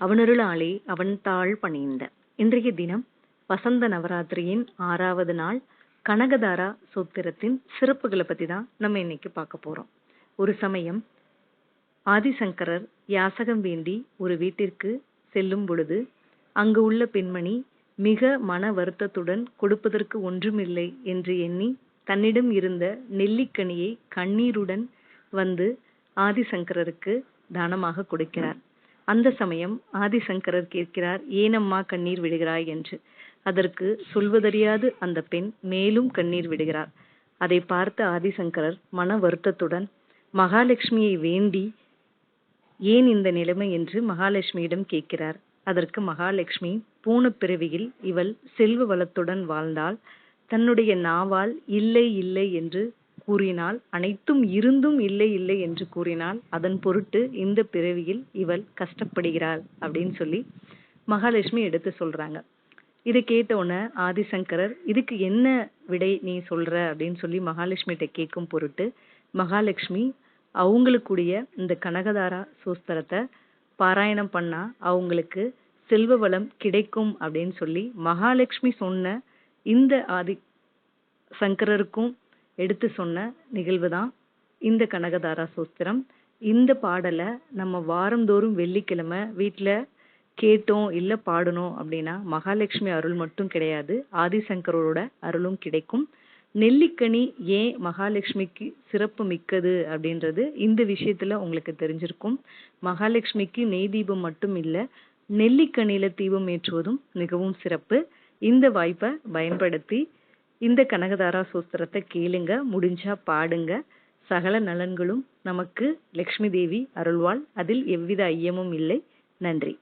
அவனருளாலே அவன் தாழ் பணிந்த. இன்றைய தினம் வசந்த நவராத்திரியின் 6வது நாள் கனகதாரா சூத்திரத்தின் சிறப்புகளை பத்தி தான் நம்ம இன்னைக்கு பார்க்க போறோம். ஒரு சமயம் ஆதிசங்கரர் யாசகம் வேண்டி ஒரு வீட்டிற்கு செல்லும் பொழுது அங்கு உள்ள பெண்மணி மிக மன வருத்தத்துடன் கொடுப்பதற்கு ஒன்றுமில்லை என்று எண்ணி தன்னிடம் இருந்த நெல்லிக்கனியை கண்ணீருடன் வந்து ஆதிசங்கரருக்கு தானமாக கொடுக்கிறார். அந்த சமயம் ஆதிசங்கரர் கேட்கிறார், ஏனம்மா கண்ணீர் விடுகிறாய் என்று. அதற்கு சொல்வதறியாது அந்த பெண் மேலும் கண்ணீர் விடுகிறார். அதை பார்த்த ஆதிசங்கரர் மன வருத்தத்துடன் மகாலட்சுமியை வேண்டி ஏன் இந்த நிலைமை என்று மகாலட்சுமியிடம் கேட்கிறார். அதற்கு மகாலட்சுமி, போன பிறவியில் இவள் செல்வ வளத்துடன் வாழ்ந்தால் தன்னுடைய நாவால் இல்லை இல்லை என்று கூறினால், அனைத்தும் இருந்தும் இல்லை இல்லை என்று கூறினால், அதன் பொருட்டு இந்த பிறவியில் இவள் கஷ்டப்படுகிறாள் அப்படின்னு சொல்லி மகாலட்சுமி எடுத்து சொல்றாங்க. இதை கேட்ட உடனே ஆதிசங்கரர், இதுக்கு என்ன விடை நீ சொல்ற அப்படின்னு சொல்லி மகாலட்சுமிகிட்ட கேட்கும் பொருட்டு மகாலட்சுமி அவங்களுக்குடைய இந்த கனகதாரா சூஸ்திரத்தை பாராயணம் பண்ணா அவங்களுக்கு செல்வ வளம் கிடைக்கும் அப்படின்னு சொல்லி மகாலட்சுமி சொன்ன இந்த ஆதி சங்கரருக்கும் எடுத்து சொன்ன நிகழ்வு தான் இந்த கனகதாரா சூஸ்திரம். இந்த பாடலை நம்ம வாரந்தோறும் வெள்ளிக்கிழமை வீட்டில் கேட்டோம் இல்லை பாடணும் அப்படின்னா மகாலட்சுமி அருள் மட்டும் கிடையாது, ஆதிசங்கரோட அருளும் கிடைக்கும். நெல்லிக்கனி ஏன் மகாலட்சுமிக்கு சிறப்பு மிக்கது அப்படின்றது இந்த விஷயத்துல உங்களுக்கு தெரிஞ்சிருக்கும். மகாலட்சுமிக்கு நெய் தீபம் மட்டும் இல்லை, நெல்லிக்கனியில தீபம் ஏற்றுவதும் மிகவும் சிறப்பு. இந்த வாய்ப்பை பயன்படுத்தி இந்த கனகதாரா சூஸ்திரத்தை கேளுங்க, முடிஞ்சா பாடுங்க. சகல நலன்களும் நமக்கு லக்ஷ்மி தேவி அருள்வாள், அதில் எவ்வித ஐயமும் இல்லை. நன்றி.